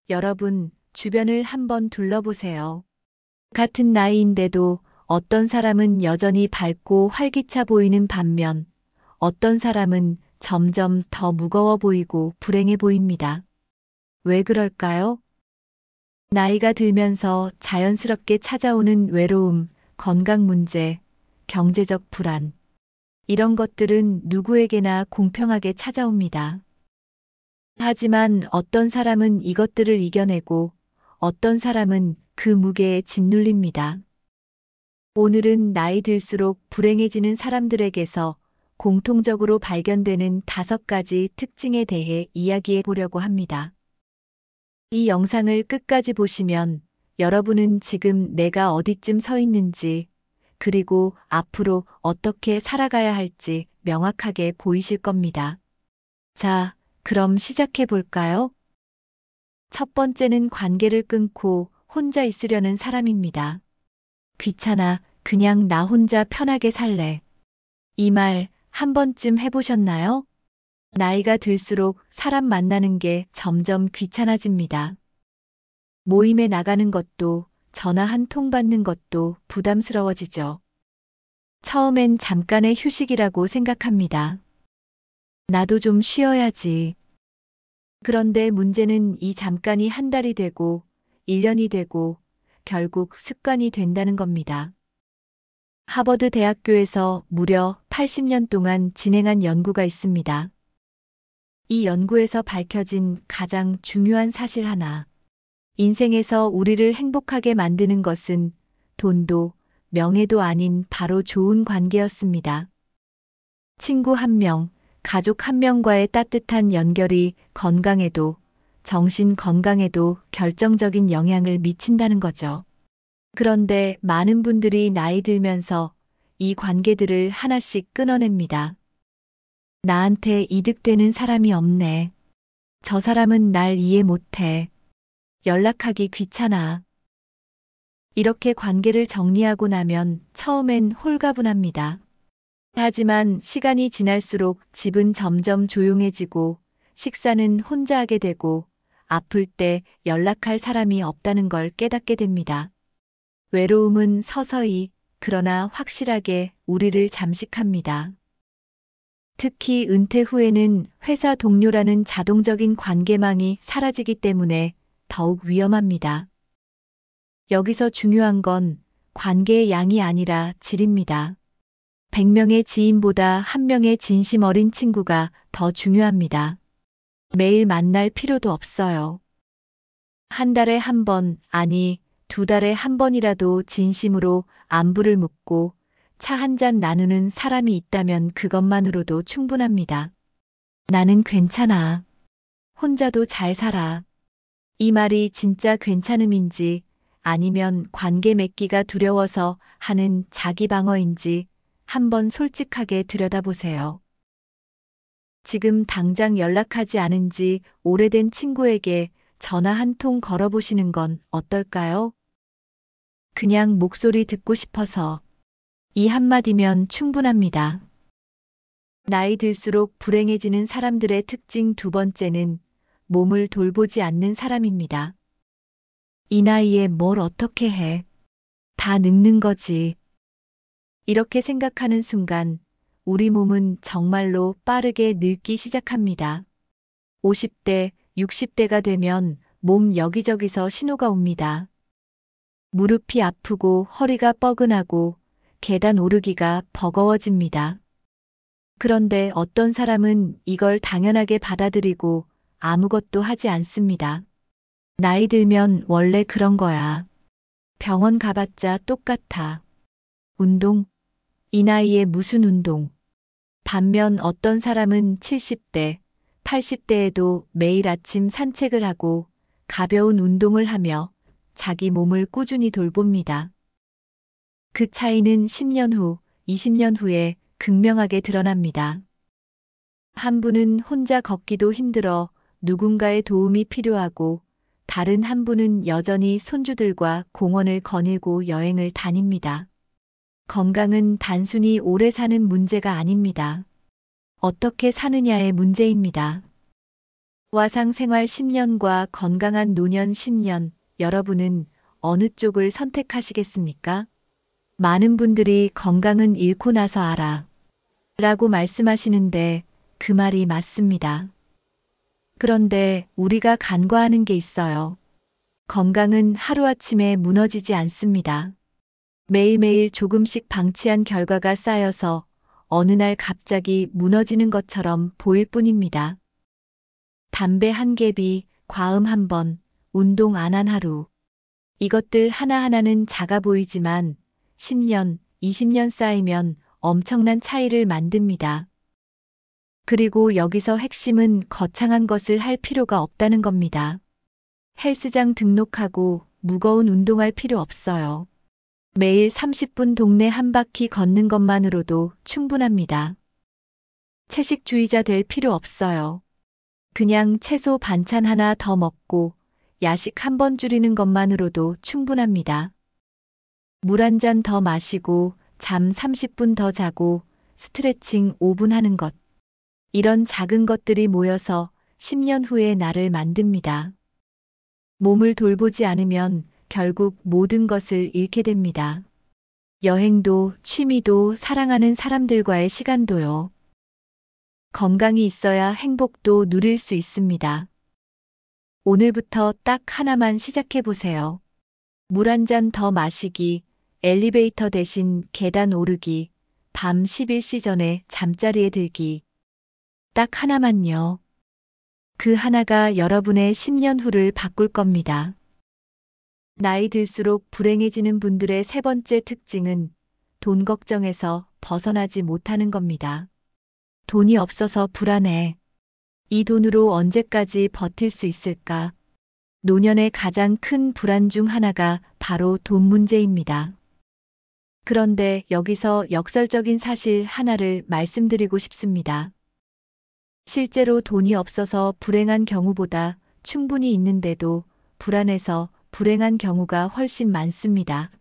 여러분, 주변을 한번 둘러보세요. 같은 나이인데도 어떤 사람은 여전히 밝고 활기차 보이는 반면 어떤 사람은 점점 더 무거워 보이고 불행해 보입니다. 왜 그럴까요? 나이가 들면서 자연스럽게 찾아오는 외로움, 건강 문제, 경제적 불안. 이런 것들은 누구에게나 공평하게 찾아옵니다. 하지만 어떤 사람은 이것들을 이겨내고 어떤 사람은 그 무게에 짓눌립니다. 오늘은 나이 들수록 불행해지는 사람들에게서 공통적으로 발견되는 5가지 특징에 대해 이야기해 보려고 합니다. 이 영상을 끝까지 보시면 여러분은 지금 내가 어디쯤 서 있는지, 그리고 앞으로 어떻게 살아가야 할지 명확하게 보이실 겁니다. 자, 그럼 시작해 볼까요? 첫 번째는 관계를 끊고 혼자 있으려는 사람입니다. 귀찮아, 그냥 나 혼자 편하게 살래. 이 말 한 번쯤 해보셨나요? 나이가 들수록 사람 만나는 게 점점 귀찮아집니다. 모임에 나가는 것도, 전화 한 통 받는 것도 부담스러워지죠. 처음엔 잠깐의 휴식이라고 생각합니다. 나도 좀 쉬어야지. 그런데 문제는 이 잠깐이 한 달이 되고, 1년이 되고, 결국 습관이 된다는 겁니다. 하버드 대학교에서 무려 80년 동안 진행한 연구가 있습니다. 이 연구에서 밝혀진 가장 중요한 사실 하나. 인생에서 우리를 행복하게 만드는 것은 돈도 명예도 아닌 바로 좋은 관계였습니다. 친구 한 명, 가족 한 명과의 따뜻한 연결이 건강에도, 정신 건강에도 결정적인 영향을 미친다는 거죠. 그런데 많은 분들이 나이 들면서 이 관계들을 하나씩 끊어냅니다. 나한테 이득되는 사람이 없네. 저 사람은 날 이해 못해. 연락하기 귀찮아. 이렇게 관계를 정리하고 나면 처음엔 홀가분합니다. 하지만 시간이 지날수록 집은 점점 조용해지고 식사는 혼자 하게 되고 아플 때 연락할 사람이 없다는 걸 깨닫게 됩니다. 외로움은 서서히 그러나 확실하게 우리를 잠식합니다. 특히 은퇴 후에는 회사 동료라는 자동적인 관계망이 사라지기 때문에 더욱 위험합니다. 여기서 중요한 건 관계의 양이 아니라 질입니다. 100명의 지인보다 1명의 진심 어린 친구가 더 중요합니다. 매일 만날 필요도 없어요. 한 달에 한 번, 아니, 2달에 한 번이라도 진심으로 안부를 묻고 차 한 잔 나누는 사람이 있다면 그것만으로도 충분합니다. 나는 괜찮아. 혼자도 잘 살아. 이 말이 진짜 괜찮음인지 아니면 관계 맺기가 두려워서 하는 자기 방어인지 한번 솔직하게 들여다보세요. 지금 당장 연락하지 않은 지 오래된 친구에게 전화 한 통 걸어보시는 건 어떨까요? 그냥 목소리 듣고 싶어서. 이 한마디면 충분합니다. 나이 들수록 불행해지는 사람들의 특징 2번째는 몸을 돌보지 않는 사람입니다. 이 나이에 뭘 어떻게 해? 다 늙는 거지. 이렇게 생각하는 순간 우리 몸은 정말로 빠르게 늙기 시작합니다. 50대, 60대가 되면 몸 여기저기서 신호가 옵니다. 무릎이 아프고 허리가 뻐근하고 계단 오르기가 버거워집니다. 그런데 어떤 사람은 이걸 당연하게 받아들이고 아무것도 하지 않습니다. 나이 들면 원래 그런 거야. 병원 가봤자 똑같아. 운동? 이 나이에 무슨 운동? 반면 어떤 사람은 70대, 80대에도 매일 아침 산책을 하고 가벼운 운동을 하며 자기 몸을 꾸준히 돌봅니다. 그 차이는 10년 후, 20년 후에 극명하게 드러납니다. 한 분은 혼자 걷기도 힘들어 누군가의 도움이 필요하고 다른 한 분은 여전히 손주들과 공원을 거닐고 여행을 다닙니다. 건강은 단순히 오래 사는 문제가 아닙니다. 어떻게 사느냐의 문제입니다. 화상 생활 10년과 건강한 노년 10년, 여러분은 어느 쪽을 선택하시겠습니까? 많은 분들이 건강은 잃고 나서 알아 라고 말씀하시는데 그 말이 맞습니다. 그런데 우리가 간과하는 게 있어요. 건강은 하루아침에 무너지지 않습니다. 매일매일 조금씩 방치한 결과가 쌓여서 어느 날 갑자기 무너지는 것처럼 보일 뿐입니다. 담배 한 개비, 과음 한 번, 운동 안 한 하루. 이것들 하나하나는 작아 보이지만 10년, 20년 쌓이면 엄청난 차이를 만듭니다. 그리고 여기서 핵심은 거창한 것을 할 필요가 없다는 겁니다. 헬스장 등록하고 무거운 운동할 필요 없어요. 매일 30분 동네 한 바퀴 걷는 것만으로도 충분합니다. 채식주의자 될 필요 없어요. 그냥 채소 반찬 하나 더 먹고 야식 한 번 줄이는 것만으로도 충분합니다. 물 한 잔 더 마시고 잠 30분 더 자고 스트레칭 5분 하는 것. 이런 작은 것들이 모여서 10년 후의 나를 만듭니다. 몸을 돌보지 않으면 결국 모든 것을 잃게 됩니다. 여행도, 취미도, 사랑하는 사람들과의 시간도요. 건강이 있어야 행복도 누릴 수 있습니다. 오늘부터 딱 하나만 시작해 보세요. 물 한 잔 더 마시기, 엘리베이터 대신 계단 오르기, 밤 11시 전에 잠자리에 들기. 딱 하나만요. 그 하나가 여러분의 10년 후를 바꿀 겁니다. 나이 들수록 불행해지는 분들의 세 번째 특징은 돈 걱정에서 벗어나지 못하는 겁니다. 돈이 없어서 불안해. 이 돈으로 언제까지 버틸 수 있을까? 노년의 가장 큰 불안 중 하나가 바로 돈 문제입니다. 그런데 여기서 역설적인 사실 하나를 말씀드리고 싶습니다. 실제로 돈이 없어서 불행한 경우보다 충분히 있는데도 불안해서 불행한 경우가 훨씬 많습니다.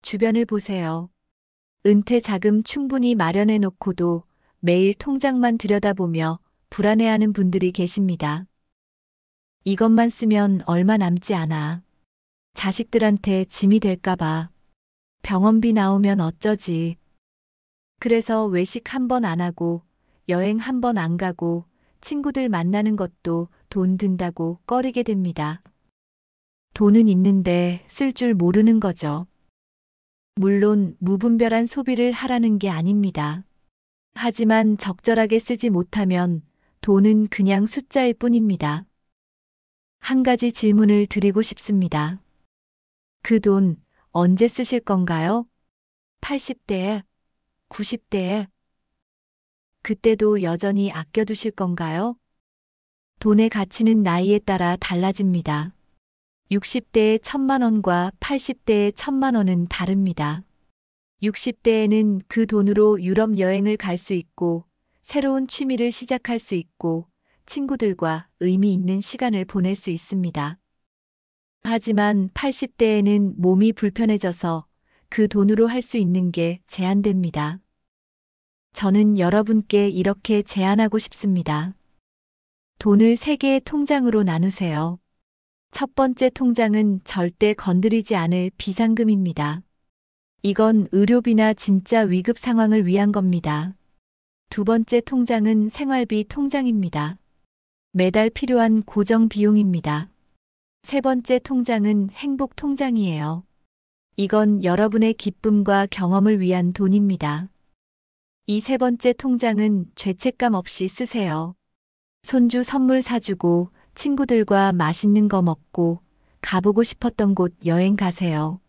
주변을 보세요. 은퇴 자금 충분히 마련해 놓고도 매일 통장만 들여다보며 불안해하는 분들이 계십니다. 이것만 쓰면 얼마 남지 않아. 자식들한테 짐이 될까봐. 병원비 나오면 어쩌지. 그래서 외식 한 번 안 하고 여행 한 번 안 가고 친구들 만나는 것도 돈 든다고 꺼리게 됩니다. 돈은 있는데 쓸 줄 모르는 거죠. 물론 무분별한 소비를 하라는 게 아닙니다. 하지만 적절하게 쓰지 못하면 돈은 그냥 숫자일 뿐입니다. 한 가지 질문을 드리고 싶습니다. 그 돈 언제 쓰실 건가요? 80대에? 90대에? 그때도 여전히 아껴두실 건가요? 돈의 가치는 나이에 따라 달라집니다. 60대의 1,000만 원과 80대의 1,000만 원은 다릅니다. 60대에는 그 돈으로 유럽 여행을 갈 수 있고 새로운 취미를 시작할 수 있고 친구들과 의미 있는 시간을 보낼 수 있습니다. 하지만 80대에는 몸이 불편해져서 그 돈으로 할 수 있는 게 제한됩니다. 저는 여러분께 이렇게 제안하고 싶습니다. 돈을 3개의 통장으로 나누세요. 첫 번째 통장은 절대 건드리지 않을 비상금입니다. 이건 의료비나 진짜 위급 상황을 위한 겁니다. 두 번째 통장은 생활비 통장입니다. 매달 필요한 고정 비용입니다. 세 번째 통장은 행복 통장이에요. 이건 여러분의 기쁨과 경험을 위한 돈입니다. 이 세 번째 통장은 죄책감 없이 쓰세요. 손주 선물 사주고 친구들과 맛있는 거 먹고 가보고 싶었던 곳 여행 가세요.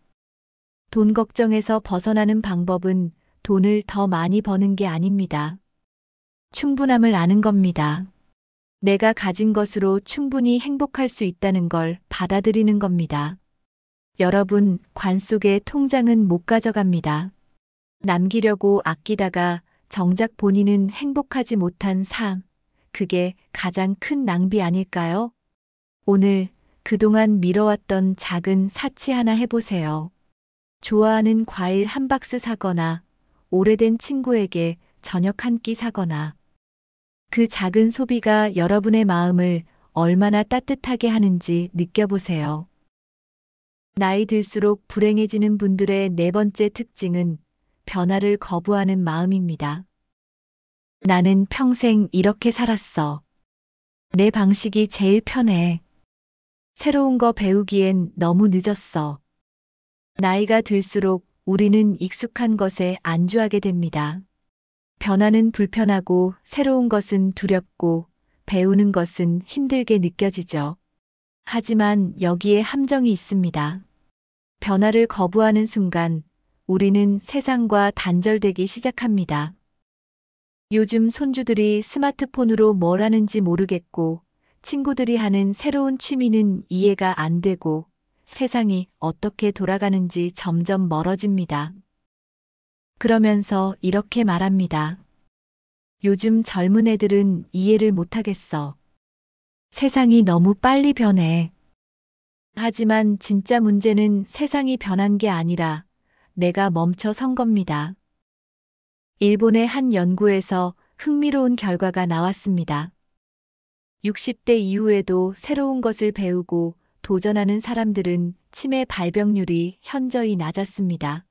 돈 걱정에서 벗어나는 방법은 돈을 더 많이 버는 게 아닙니다. 충분함을 아는 겁니다. 내가 가진 것으로 충분히 행복할 수 있다는 걸 받아들이는 겁니다. 여러분, 관 속의 통장은 못 가져갑니다. 남기려고 아끼다가 정작 본인은 행복하지 못한 삶, 그게 가장 큰 낭비 아닐까요? 오늘 그동안 미뤄왔던 작은 사치 하나 해보세요. 좋아하는 과일 한 박스 사거나 오래된 친구에게 저녁 한 끼 사거나 그 작은 소비가 여러분의 마음을 얼마나 따뜻하게 하는지 느껴보세요. 나이 들수록 불행해지는 분들의 네 번째 특징은 변화를 거부하는 마음입니다. 나는 평생 이렇게 살았어. 내 방식이 제일 편해. 새로운 거 배우기엔 너무 늦었어. 나이가 들수록 우리는 익숙한 것에 안주하게 됩니다. 변화는 불편하고 새로운 것은 두렵고 배우는 것은 힘들게 느껴지죠. 하지만 여기에 함정이 있습니다. 변화를 거부하는 순간 우리는 세상과 단절되기 시작합니다. 요즘 손주들이 스마트폰으로 뭘 하는지 모르겠고, 친구들이 하는 새로운 취미는 이해가 안 되고, 세상이 어떻게 돌아가는지 점점 멀어집니다. 그러면서 이렇게 말합니다. 요즘 젊은 애들은 이해를 못하겠어. 세상이 너무 빨리 변해. 하지만 진짜 문제는 세상이 변한 게 아니라 내가 멈춰 선 겁니다. 일본의 한 연구에서 흥미로운 결과가 나왔습니다. 60대 이후에도 새로운 것을 배우고 도전하는 사람들은 치매 발병률이 현저히 낮았습니다.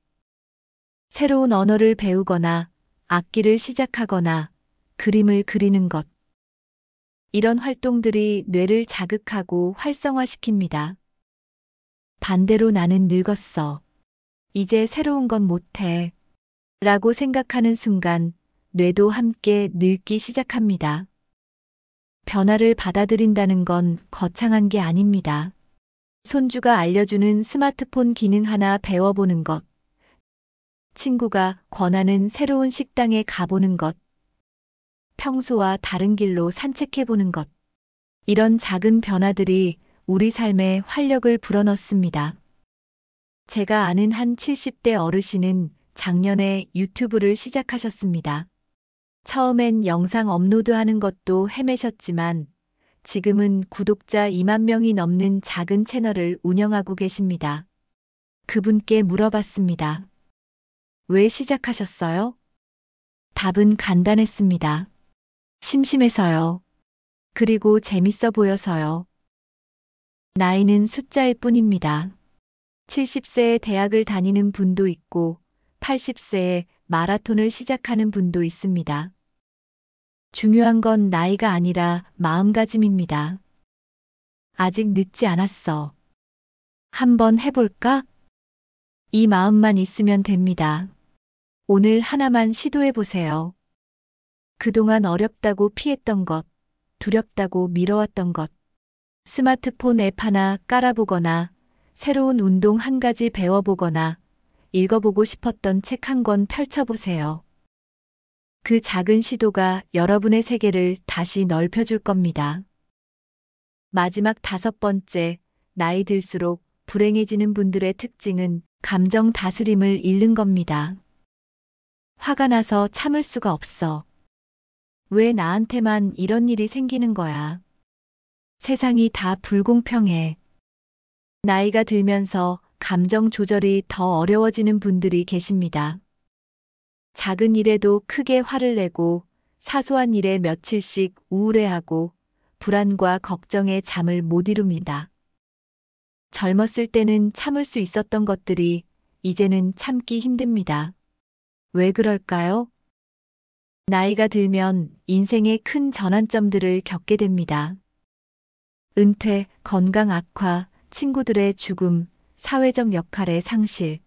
새로운 언어를 배우거나 악기를 시작하거나 그림을 그리는 것. 이런 활동들이 뇌를 자극하고 활성화시킵니다. 반대로 나는 늙었어. 이제 새로운 건 못해. 라고 생각하는 순간 뇌도 함께 늙기 시작합니다. 변화를 받아들인다는 건 거창한 게 아닙니다. 손주가 알려주는 스마트폰 기능 하나 배워보는 것. 친구가 권하는 새로운 식당에 가보는 것. 평소와 다른 길로 산책해보는 것. 이런 작은 변화들이 우리 삶에 활력을 불어넣습니다. 제가 아는 한 70대 어르신은 작년에 유튜브를 시작하셨습니다. 처음엔 영상 업로드하는 것도 헤매셨지만 지금은 구독자 2만 명이 넘는 작은 채널을 운영하고 계십니다. 그분께 물어봤습니다. 왜 시작하셨어요? 답은 간단했습니다. 심심해서요. 그리고 재밌어 보여서요. 나이는 숫자일 뿐입니다. 70세에 대학을 다니는 분도 있고 80세에 마라톤을 시작하는 분도 있습니다. 중요한 건 나이가 아니라 마음가짐입니다. 아직 늦지 않았어. 한번 해볼까? 이 마음만 있으면 됩니다. 오늘 하나만 시도해보세요. 그동안 어렵다고 피했던 것, 두렵다고 미뤄왔던 것, 스마트폰 앱 하나 깔아보거나, 새로운 운동 한 가지 배워보거나, 읽어보고 싶었던 책 한 권 펼쳐보세요. 그 작은 시도가 여러분의 세계를 다시 넓혀줄 겁니다. 마지막 5번째, 나이 들수록 불행해지는 분들의 특징은 감정 다스림을 잃는 겁니다. 화가 나서 참을 수가 없어. 왜 나한테만 이런 일이 생기는 거야? 세상이 다 불공평해. 나이가 들면서 감정 조절이 더 어려워지는 분들이 계십니다. 작은 일에도 크게 화를 내고 사소한 일에 며칠씩 우울해하고 불안과 걱정에 잠을 못 이룹니다. 젊었을 때는 참을 수 있었던 것들이 이제는 참기 힘듭니다. 왜 그럴까요? 나이가 들면 인생의 큰 전환점들을 겪게 됩니다. 은퇴, 건강 악화, 친구들의 죽음, 사회적 역할의 상실.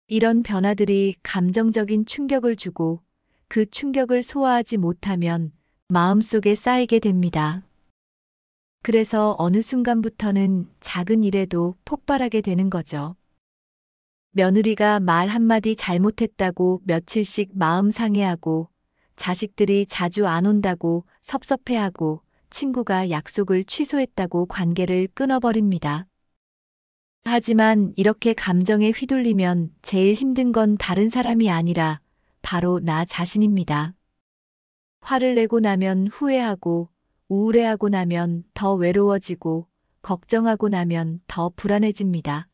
이런 변화들이 감정적인 충격을 주고 그 충격을 소화하지 못하면 마음속에 쌓이게 됩니다. 그래서 어느 순간부터는 작은 일에도 폭발하게 되는 거죠. 며느리가 말 한마디 잘못했다고 며칠씩 마음 상해하고 자식들이 자주 안 온다고 섭섭해하고 친구가 약속을 취소했다고 관계를 끊어버립니다. 하지만 이렇게 감정에 휘둘리면 제일 힘든 건 다른 사람이 아니라 바로 나 자신입니다. 화를 내고 나면 후회하고 우울해하고 나면 더 외로워지고 걱정하고 나면 더 불안해집니다.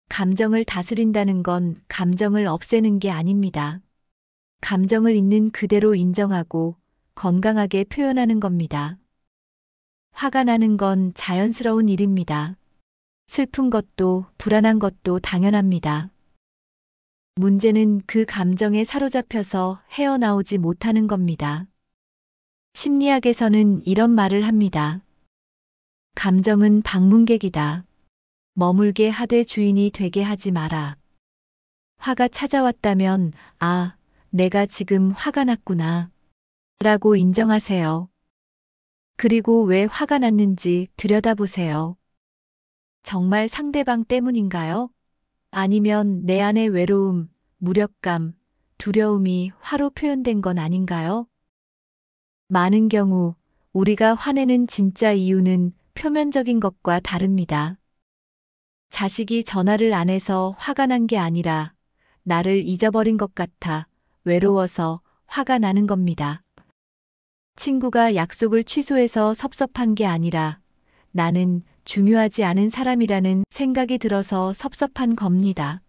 감정을 다스린다는 건 감정을 없애는 게 아닙니다. 감정을 있는 그대로 인정하고 건강하게 표현하는 겁니다. 화가 나는 건 자연스러운 일입니다. 슬픈 것도 불안한 것도 당연합니다. 문제는 그 감정에 사로잡혀서 헤어나오지 못하는 겁니다. 심리학에서는 이런 말을 합니다. 감정은 방문객이다. 머물게 하되 주인이 되게 하지 마라. 화가 찾아왔다면, 아, 내가 지금 화가 났구나. 라고 인정하세요. 그리고 왜 화가 났는지 들여다보세요. 정말 상대방 때문인가요? 아니면 내 안의 외로움, 무력감, 두려움이 화로 표현된 건 아닌가요? 많은 경우 우리가 화내는 진짜 이유는 표면적인 것과 다릅니다. 자식이 전화를 안 해서 화가 난 게 아니라 나를 잊어버린 것 같아 외로워서 화가 나는 겁니다. 친구가 약속을 취소해서 섭섭한 게 아니라 나는 중요하지 않은 사람이라는 생각이 들어서 섭섭한 겁니다.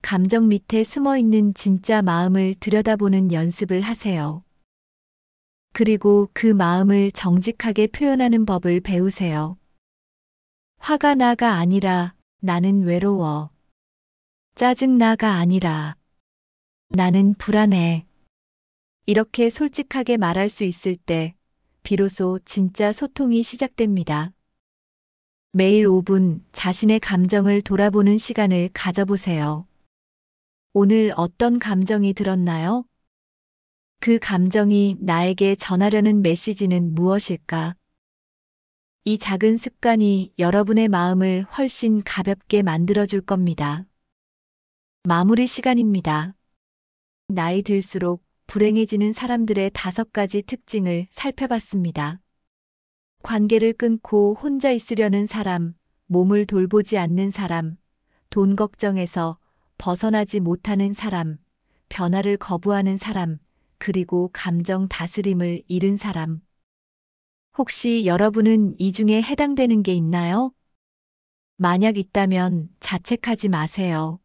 감정 밑에 숨어 있는 진짜 마음을 들여다보는 연습을 하세요. 그리고 그 마음을 정직하게 표현하는 법을 배우세요. 화가 나가 아니라 나는 외로워. 짜증나가 아니라 나는 불안해. 이렇게 솔직하게 말할 수 있을 때 비로소 진짜 소통이 시작됩니다. 매일 5분 자신의 감정을 돌아보는 시간을 가져보세요. 오늘 어떤 감정이 들었나요? 그 감정이 나에게 전하려는 메시지는 무엇일까? 이 작은 습관이 여러분의 마음을 훨씬 가볍게 만들어줄 겁니다. 마무리 시간입니다. 나이 들수록 불행해지는 사람들의 5가지 특징을 살펴봤습니다. 관계를 끊고 혼자 있으려는 사람, 몸을 돌보지 않는 사람, 돈 걱정에서 벗어나지 못하는 사람, 변화를 거부하는 사람, 그리고 감정 다스림을 잃은 사람. 혹시 여러분은 이 중에 해당되는 게 있나요? 만약 있다면 자책하지 마세요.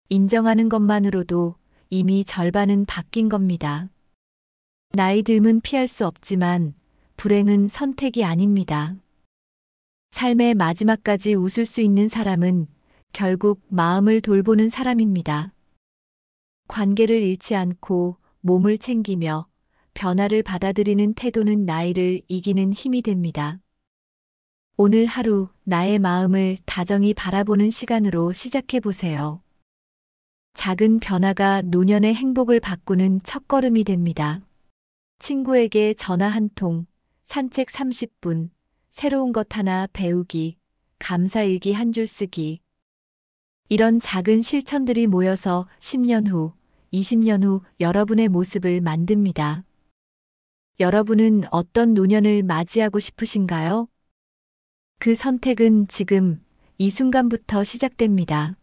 인정하는 것만으로도 이미 절반은 바뀐 겁니다. 나이 들면 피할 수 없지만 불행은 선택이 아닙니다. 삶의 마지막까지 웃을 수 있는 사람은 결국 마음을 돌보는 사람입니다. 관계를 잃지 않고 몸을 챙기며 변화를 받아들이는 태도는 나이를 이기는 힘이 됩니다. 오늘 하루 나의 마음을 다정히 바라보는 시간으로 시작해 보세요. 작은 변화가 노년의 행복을 바꾸는 첫걸음이 됩니다. 친구에게 전화 한 통, 산책 30분, 새로운 것 하나 배우기, 감사일기 한 줄 쓰기. 이런 작은 실천들이 모여서 10년 후, 20년 후 여러분의 모습을 만듭니다. 여러분은 어떤 노년을 맞이하고 싶으신가요? 그 선택은 지금, 이 순간부터 시작됩니다.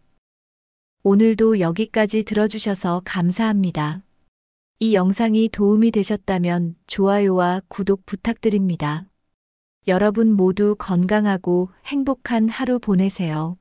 오늘도 여기까지 들어주셔서 감사합니다. 이 영상이 도움이 되셨다면 좋아요와 구독 부탁드립니다. 여러분 모두 건강하고 행복한 하루 보내세요.